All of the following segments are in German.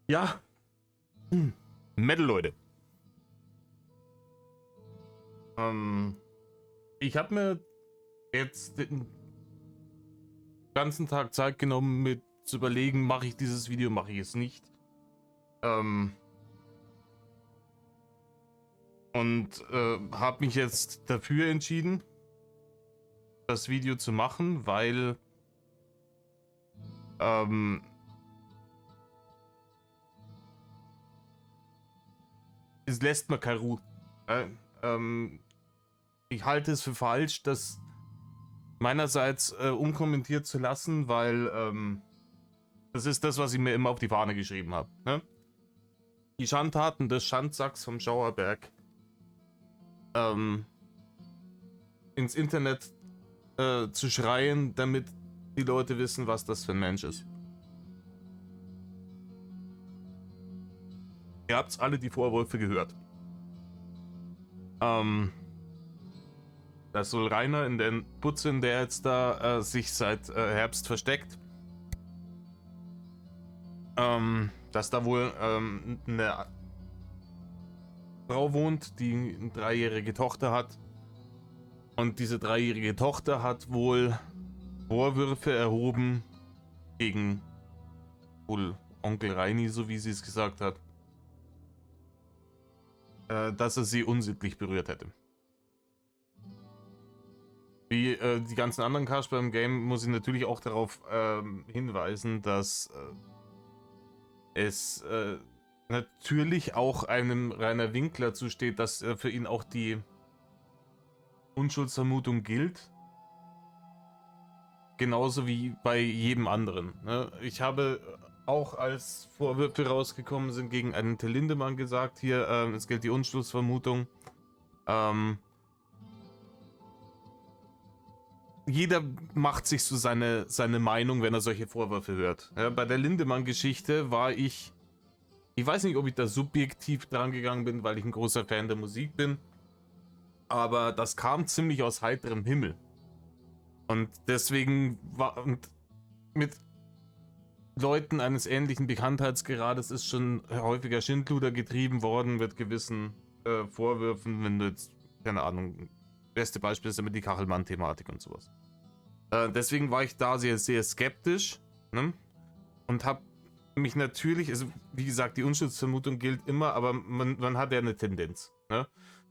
Ja, Metal, Leute. Ich habe mir jetzt den ganzen Tag Zeit genommen, mit zu überlegen, mache ich dieses Video, mache ich es nicht. Und habe mich jetzt dafür entschieden, das Video zu machen, weil es lässt mir keine Ruhe. Ich halte es für falsch, das meinerseits unkommentiert zu lassen, weil das ist das, was ich mir immer auf die Fahne geschrieben habe. Ne? Die Schandtaten des Schandsacks vom Schauerberg ins Internet zu schreien, damit die Leute wissen, was das für ein Mensch ist. Ihr habt alle die Vorwürfe gehört. Das soll Rainer in den Putzen, der jetzt da sich seit Herbst versteckt, dass da wohl eine Frau wohnt, die eine 3-jährige Tochter hat. Und diese 3-jährige Tochter hat wohl Vorwürfe erhoben gegen wohl Onkel Reini, so wie sie es gesagt hat, dass er sie unsittlich berührt hätte. Wie die ganzen anderen Kasper im Game muss ich natürlich auch darauf hinweisen, dass es natürlich auch einem Rainer Winkler zusteht, dass für ihn auch die Unschuldsvermutung gilt. Genauso wie bei jedem anderen. Ne? Ich habe auch, als Vorwürfe rausgekommen sind, gegen einen Till Lindemann gesagt, hier, es gilt die Unschuldsvermutung. Jeder macht sich so seine Meinung, wenn er solche Vorwürfe hört. Ja, bei der Lindemann-Geschichte war ich weiß nicht, ob ich da subjektiv dran gegangen bin, weil ich ein großer Fan der Musik bin, aber das kam ziemlich aus heiterem Himmel. Und deswegen und mit Leuten eines ähnlichen Bekanntheitsgrades ist schon häufiger Schindluder getrieben worden mit gewissen Vorwürfen, wenn du jetzt, keine Ahnung, beste Beispiel ist immer die Kachelmann-Thematik und sowas. Deswegen war ich da sehr, sehr skeptisch, ne? Und habe mich natürlich, also wie gesagt, die Unschuldsvermutung gilt immer, aber man hat ja eine Tendenz, ne?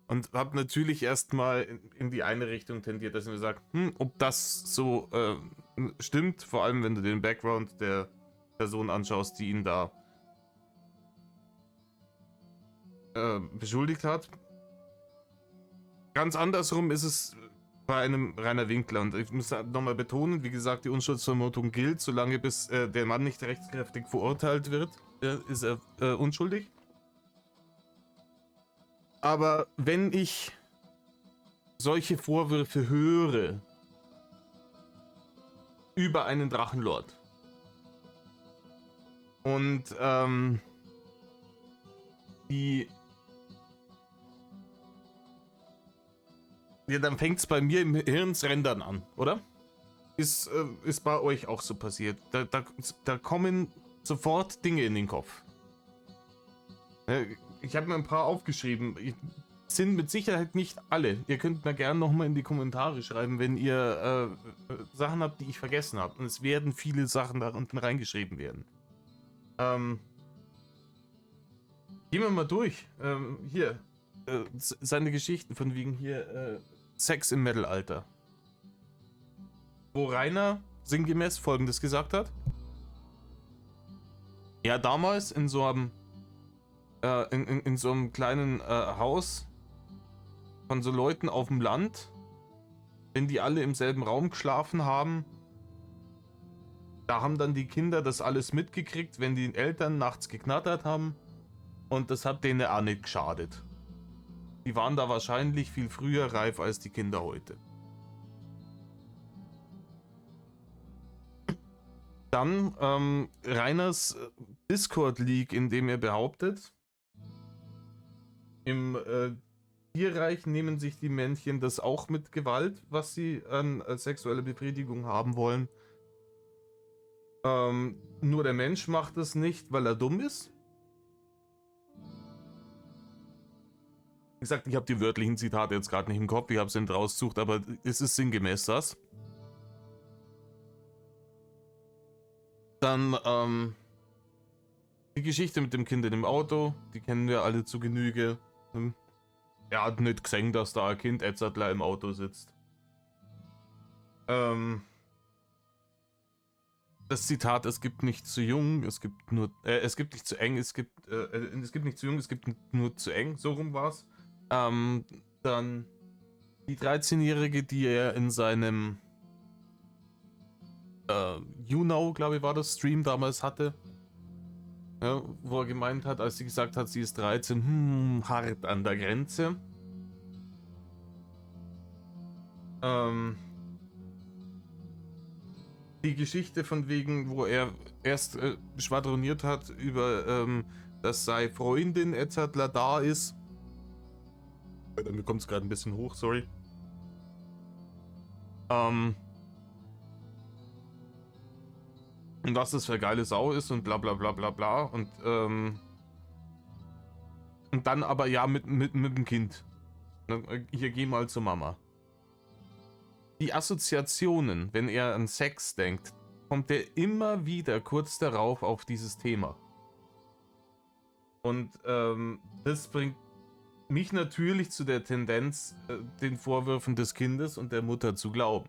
Und habe natürlich erstmal in die eine Richtung tendiert, dass ich mir sage, ob das so stimmt, vor allem wenn du den Background der Person anschaust, die ihn da beschuldigt hat. Ganz andersrum ist es bei einem Rainer Winkler, und ich muss nochmal betonen, wie gesagt, die Unschuldsvermutung gilt, solange bis der Mann nicht rechtskräftig verurteilt wird, ist er unschuldig. Aber wenn ich solche Vorwürfe höre über einen Drachenlord und ja, dann fängt es bei mir im Hirnsrändern an, oder? Ist bei euch auch so passiert? Da kommen sofort Dinge in den Kopf. Ich habe mir ein paar aufgeschrieben. Sind mit Sicherheit nicht alle. Ihr könnt mir gerne nochmal in die Kommentare schreiben, wenn ihr Sachen habt, die ich vergessen habe. Und es werden viele Sachen da unten reingeschrieben werden. Gehen wir mal durch. Hier. Seine Geschichten von wegen hier Sex im Mittelalter. Wo Rainer sinngemäß Folgendes gesagt hat. Ja, damals in so einem in so einem kleinen Haus von so Leuten auf dem Land, wenn die alle im selben Raum geschlafen haben, da haben dann die Kinder das alles mitgekriegt, wenn die Eltern nachts geknattert haben, und das hat denen auch nicht geschadet. Die waren da wahrscheinlich viel früher reif als die Kinder heute. Dann Rainers Discord-Leak, in dem er behauptet, im Tierreich nehmen sich die Männchen das auch mit Gewalt, was sie an sexuelle Befriedigung haben wollen. Nur der Mensch macht es nicht, weil er dumm ist. Wie gesagt, ich habe die wörtlichen Zitate jetzt gerade nicht im Kopf, ich habe sie nicht rausgesucht, aber es ist sinngemäß das. Dann, die Geschichte mit dem Kind in dem Auto, die kennen wir alle zu Genüge. Er hat nicht gesehen, dass da ein Kind jetzt im Auto sitzt. Das Zitat, es gibt nicht zu jung, es gibt nur, es gibt nicht zu eng, es gibt nicht zu jung, es gibt nur zu eng, so rum war's. Dann die 13-Jährige, die er in seinem You Know, glaube ich, war das Stream damals hatte. Ja, wo er gemeint hat, als sie gesagt hat, sie ist 13, hart an der Grenze. Die Geschichte von wegen, wo er erst schwadroniert hat über, dass sei Freundin etc. da ist. Mir kommt es gerade ein bisschen hoch, sorry. Und was das für eine geile Sau ist und bla bla bla bla bla. Und dann aber ja mit dem Kind. Hier geh mal zur Mama. Die Assoziationen, wenn er an Sex denkt, kommt er immer wieder kurz darauf auf dieses Thema. Und das bringt mich natürlich zu der Tendenz, den Vorwürfen des Kindes und der Mutter zu glauben.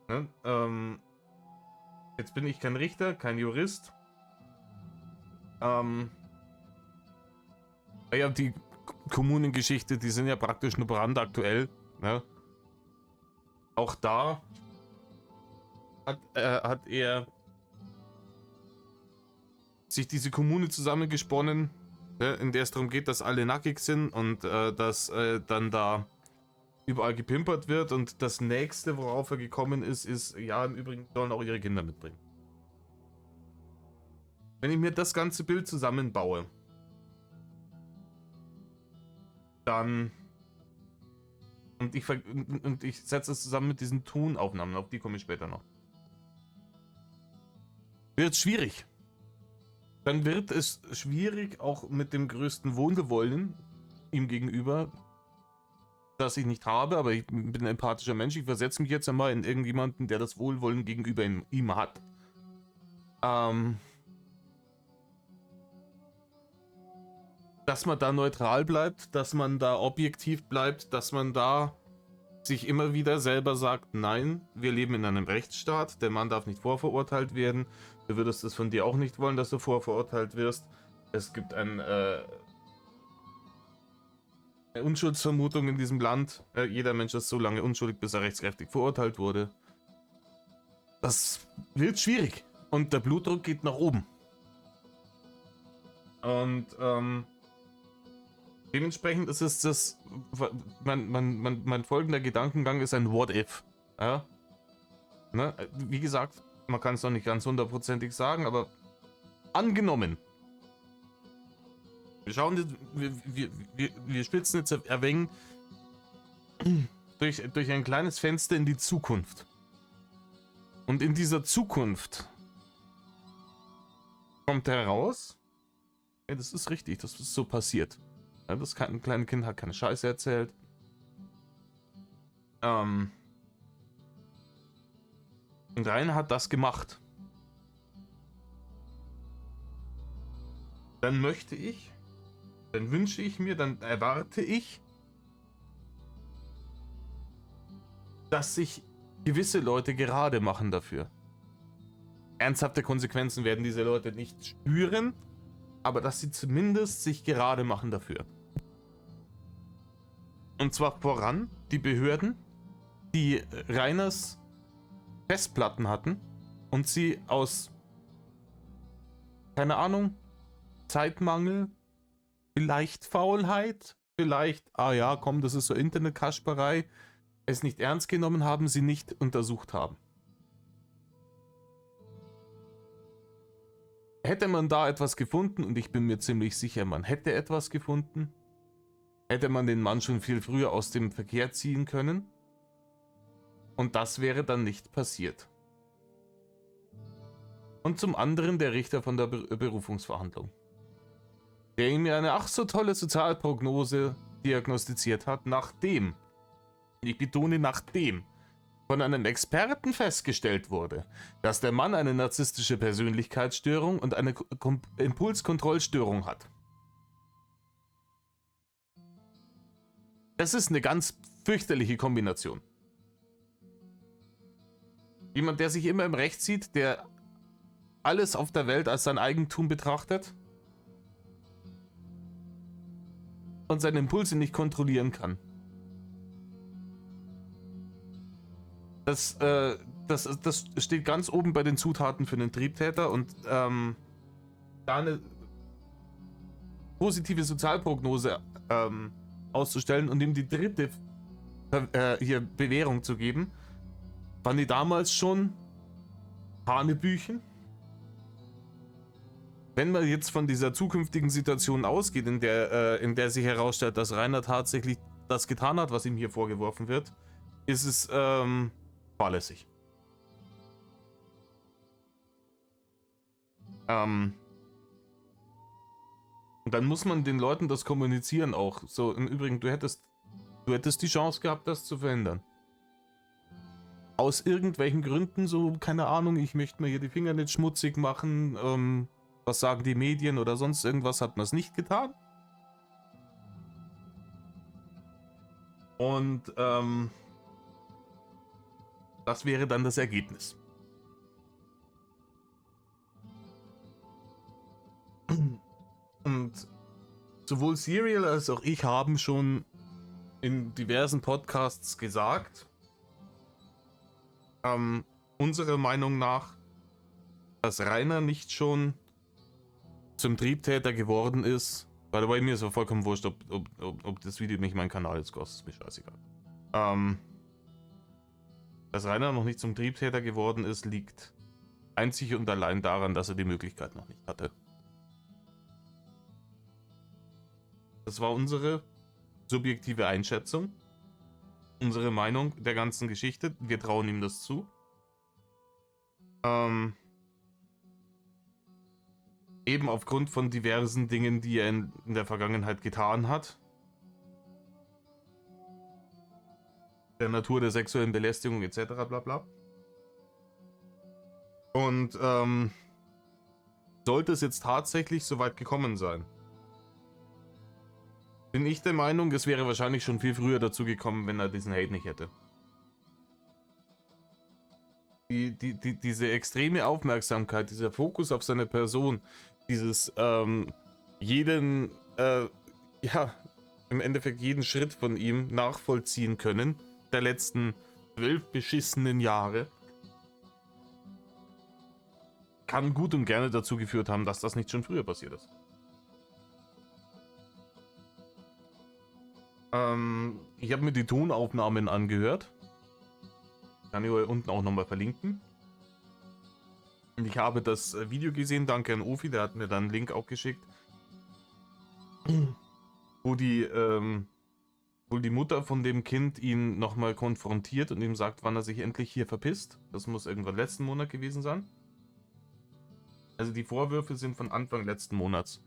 Ne? Jetzt bin ich kein Richter, kein Jurist. Ja, die Kommunengeschichte, die sind ja praktisch nur brandaktuell. Ne? Auch da hat er sich diese Kommune zusammengesponnen, in der es darum geht, dass alle nackig sind und dass dann da überall gepimpert wird, und das nächste, worauf er gekommen ist, ja, im Übrigen sollen auch ihre Kinder mitbringen. Wenn ich mir das ganze Bild zusammenbaue, dann und ich setze es zusammen mit diesen Tonaufnahmen, auf die komme ich später noch, wird es schwierig. Dann wird es schwierig, auch mit dem größten Wohlwollen ihm gegenüber, das ich nicht habe, aber ich bin ein empathischer Mensch. Ich versetze mich jetzt einmal in irgendjemanden, der das Wohlwollen gegenüber ihm hat. Dass man da neutral bleibt, dass man da objektiv bleibt, dass man da sich immer wieder selber sagt, nein, wir leben in einem Rechtsstaat, der Mann darf nicht vorverurteilt werden, du würdest es von dir auch nicht wollen, dass du vorverurteilt wirst. Es gibt eine Unschuldsvermutung in diesem Land. Jeder Mensch ist so lange unschuldig, bis er rechtskräftig verurteilt wurde. Das wird schwierig. Und der Blutdruck geht nach oben. Und dementsprechend ist es das. Mein folgender Gedankengang ist ein What if. Ja? Ne? Wie gesagt, man kann es noch nicht ganz hundertprozentig sagen, aber angenommen. Wir schauen, wir spitzen jetzt ein wenig durch ein kleines Fenster in die Zukunft. Und in dieser Zukunft kommt heraus, ja, das ist richtig, das ist so passiert. Ja, das kleine Kind hat keine Scheiße erzählt. Und Rainer hat das gemacht. Dann möchte ich, dann wünsche ich mir, dann erwarte ich, dass sich gewisse Leute gerade machen dafür. Ernsthafte Konsequenzen werden diese Leute nicht spüren, aber dass sie zumindest sich gerade machen dafür. Und zwar voran die Behörden, die Rainers Festplatten hatten und sie aus, keine Ahnung, Zeitmangel, vielleicht Faulheit, vielleicht, ah ja, komm, das ist so Internetkasperei, es nicht ernst genommen haben, sie nicht untersucht haben. Hätte man da etwas gefunden, und ich bin mir ziemlich sicher, man hätte etwas gefunden, hätte man den Mann schon viel früher aus dem Verkehr ziehen können, und das wäre dann nicht passiert. Und zum anderen der Richter von der Berufungsverhandlung. der ihm eine ach so tolle Sozialprognose diagnostiziert hat, nachdem, ich betone nachdem, von einem Experten festgestellt wurde, dass der Mann eine narzisstische Persönlichkeitsstörung und eine Impulskontrollstörung hat. Das ist eine ganz fürchterliche Kombination. Jemand, der sich immer im Recht sieht, der alles auf der Welt als sein Eigentum betrachtet und seine Impulse nicht kontrollieren kann. Das steht ganz oben bei den Zutaten für einen Triebtäter und da eine positive Sozialprognose auszustellen und ihm die dritte hier Bewährung zu geben, waren die damals schon Hanebüchen. Wenn man jetzt von dieser zukünftigen Situation ausgeht, in der sich herausstellt, dass Rainer tatsächlich das getan hat, was ihm hier vorgeworfen wird, ist es fahrlässig. Und dann muss man den Leuten das kommunizieren auch. So, im Übrigen, du hättest die Chance gehabt, das zu verhindern. Aus irgendwelchen Gründen, so, keine Ahnung, ich möchte mir hier die Finger nicht schmutzig machen, was sagen die Medien oder sonst irgendwas, hat man es nicht getan. Und das wäre dann das Ergebnis. Und sowohl Serial als auch ich haben schon in diversen Podcasts gesagt, unserer Meinung nach, dass Rainer nicht schon zum Triebtäter geworden ist. Weil bei mir ist es vollkommen wurscht, ob das Video nicht meinen Kanal jetzt kostet, ist mir scheißegal. Dass Rainer noch nicht zum Triebtäter geworden ist, liegt einzig und allein daran, dass er die Möglichkeit noch nicht hatte. Das war unsere subjektive Einschätzung, unsere Meinung der ganzen Geschichte. Wir trauen ihm das zu. Eben aufgrund von diversen Dingen, die er in der Vergangenheit getan hat. Der Natur der sexuellen Belästigung etc. bla bla. Und sollte es jetzt tatsächlich so weit gekommen sein, bin ich der Meinung, es wäre wahrscheinlich schon viel früher dazu gekommen, wenn er diesen Hate nicht hätte. Diese extreme Aufmerksamkeit, dieser Fokus auf seine Person, dieses im Endeffekt jeden Schritt von ihm nachvollziehen können, der letzten 12 beschissenen Jahre, kann gut und gerne dazu geführt haben, dass das nicht schon früher passiert ist. Ich habe mir die Tonaufnahmen angehört. Kann ich euch unten auch nochmal verlinken. Und ich habe das Video gesehen, danke an Ofi, der hat mir dann einen Link auch geschickt. Wo die Mutter von dem Kind ihn nochmal konfrontiert und ihm sagt, wann er sich endlich hier verpisst. Das muss irgendwann letzten Monat gewesen sein. Also die Vorwürfe sind von Anfang letzten Monats.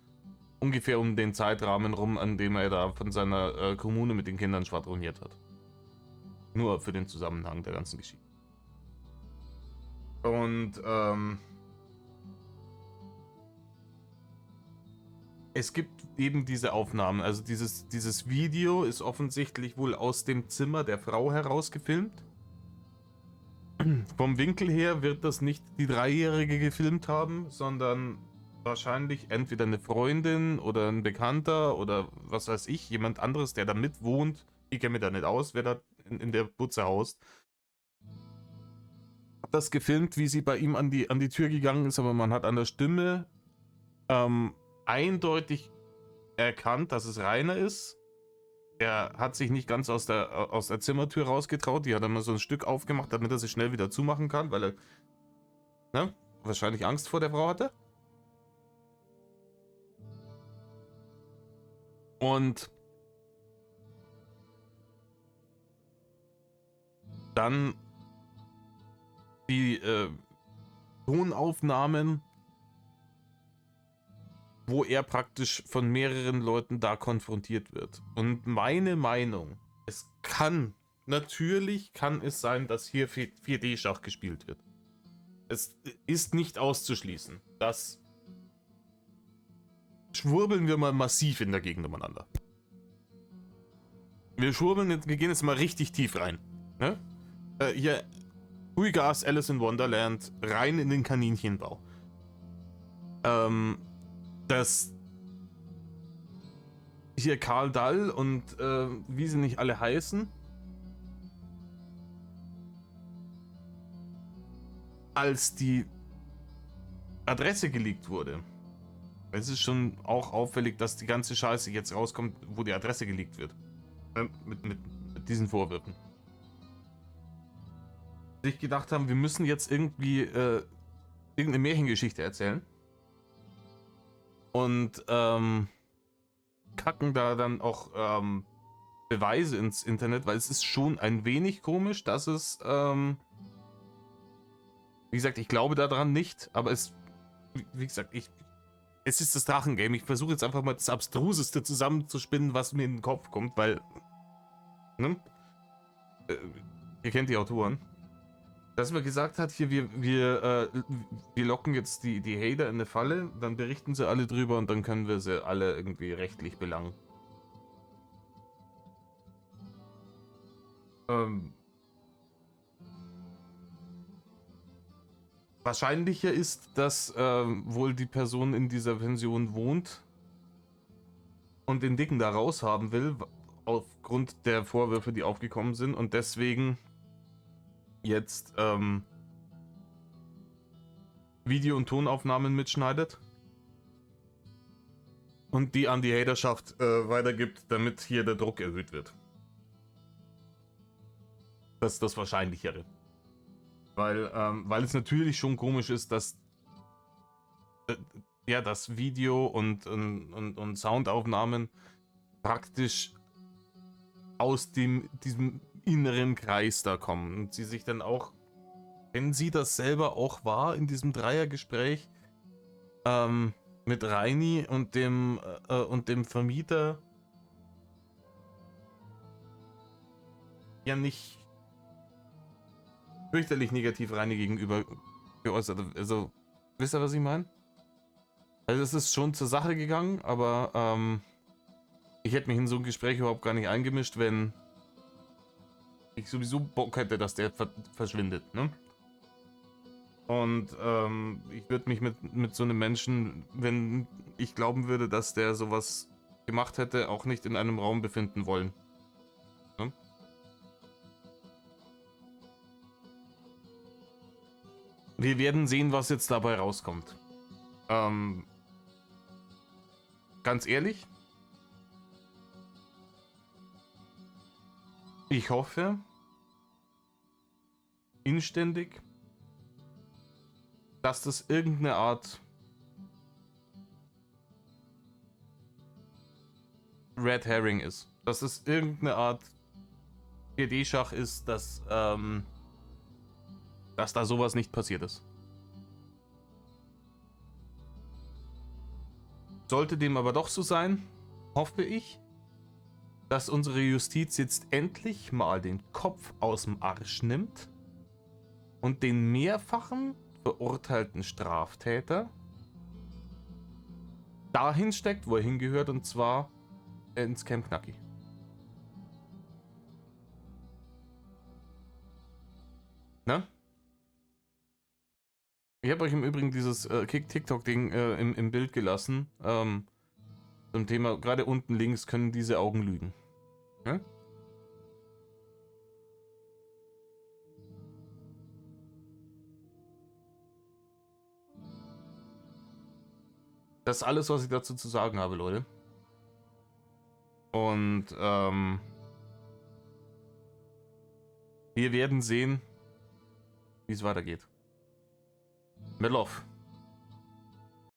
Ungefähr um den Zeitrahmen rum, an dem er da von seiner Kommune mit den Kindern schwadroniert hat. Nur für den Zusammenhang der ganzen Geschichte. Und es gibt eben diese Aufnahmen. Also dieses Video ist offensichtlich wohl aus dem Zimmer der Frau heraus gefilmt. Vom Winkel her wird das nicht die Dreijährige gefilmt haben, sondern wahrscheinlich entweder eine Freundin oder ein Bekannter oder was weiß ich, jemand anderes, der da mit wohnt. Ich kenne mich da nicht aus, wer da in der Butze haust. Hab das gefilmt, wie sie bei ihm an die Tür gegangen ist, aber man hat an der Stimme eindeutig erkannt, dass es Rainer ist. Er hat sich nicht ganz aus der Zimmertür rausgetraut. Die hat er mal so ein Stück aufgemacht, damit er sich schnell wieder zumachen kann, weil er wahrscheinlich Angst vor der Frau hatte. Und dann die Tonaufnahmen wo er praktisch von mehreren Leuten da konfrontiert wird. Und meine Meinung, natürlich kann es sein, dass hier 4D-Schach gespielt wird. Es ist nicht auszuschließen. Das schwurbeln wir mal massiv in der Gegend umeinander. Wir gehen jetzt mal richtig tief rein. Ne? Hier, Huigas Alice in Wonderland, rein in den Kaninchenbau. Das hier Karl Dall und wie sie nicht alle heißen, als die Adresse geleakt wurde. Es ist schon auch auffällig, dass die ganze Scheiße jetzt rauskommt, wo die Adresse geleakt wird. Mit diesen Vorwürfen. Sich gedacht haben, wir müssen jetzt irgendwie irgendeine Märchengeschichte erzählen. Und kacken da dann auch Beweise ins Internet, weil es ist schon ein wenig komisch, dass es, wie gesagt, ich glaube daran nicht, aber wie gesagt, es ist das Drachengame. Ich versuche jetzt einfach mal das Abstruseste zusammenzuspinnen, was mir in den Kopf kommt, weil, ne? Ihr kennt die Autoren. Dass man gesagt hat, hier, wir locken jetzt die Hater in eine Falle, dann berichten sie alle drüber und dann können wir sie alle irgendwie rechtlich belangen. Wahrscheinlicher ist, dass wohl die Person in dieser Pension wohnt und den Dicken da raus haben will, aufgrund der Vorwürfe, die aufgekommen sind und deswegen jetzt Video- und Tonaufnahmen mitschneidet und die an die Haterschaft weitergibt, damit hier der Druck erhöht wird. Das ist das Wahrscheinlichere. Weil es natürlich schon komisch ist, dass ja, das Video und Soundaufnahmen praktisch aus diesem inneren Kreis da kommen und sie sich dann auch, wenn sie das selber auch war in diesem Dreiergespräch mit Reini und dem Vermieter ja nicht fürchterlich negativ Reini gegenüber geäußert. Also, wisst ihr, was ich meine? Also es ist schon zur Sache gegangen, aber ich hätte mich in so ein Gespräch überhaupt gar nicht eingemischt, wenn ich sowieso Bock hätte, dass der verschwindet, ne? Und ich würde mich mit so einem Menschen, wenn ich glauben würde, dass der sowas gemacht hätte, auch nicht in einem Raum befinden wollen. Ne? Wir werden sehen, was jetzt dabei rauskommt. Ganz ehrlich, ich hoffe inständig, dass das irgendeine Art Red Herring ist. Dass es irgendeine Art 4D-Schach ist, dass da sowas nicht passiert ist. Sollte dem aber doch so sein, hoffe ich, dass unsere Justiz jetzt endlich mal den Kopf aus dem Arsch nimmt und den mehrfachen verurteilten Straftäter dahin steckt, wo er hingehört, und zwar ins Camp Knacki. Ne? Ich habe euch im Übrigen dieses TikTok-Ding im Bild gelassen. Zum Thema, gerade unten links können diese Augen lügen. Ja? Das ist alles, was ich dazu zu sagen habe, Leute. Und wir werden sehen, wie es weitergeht. Mit Love.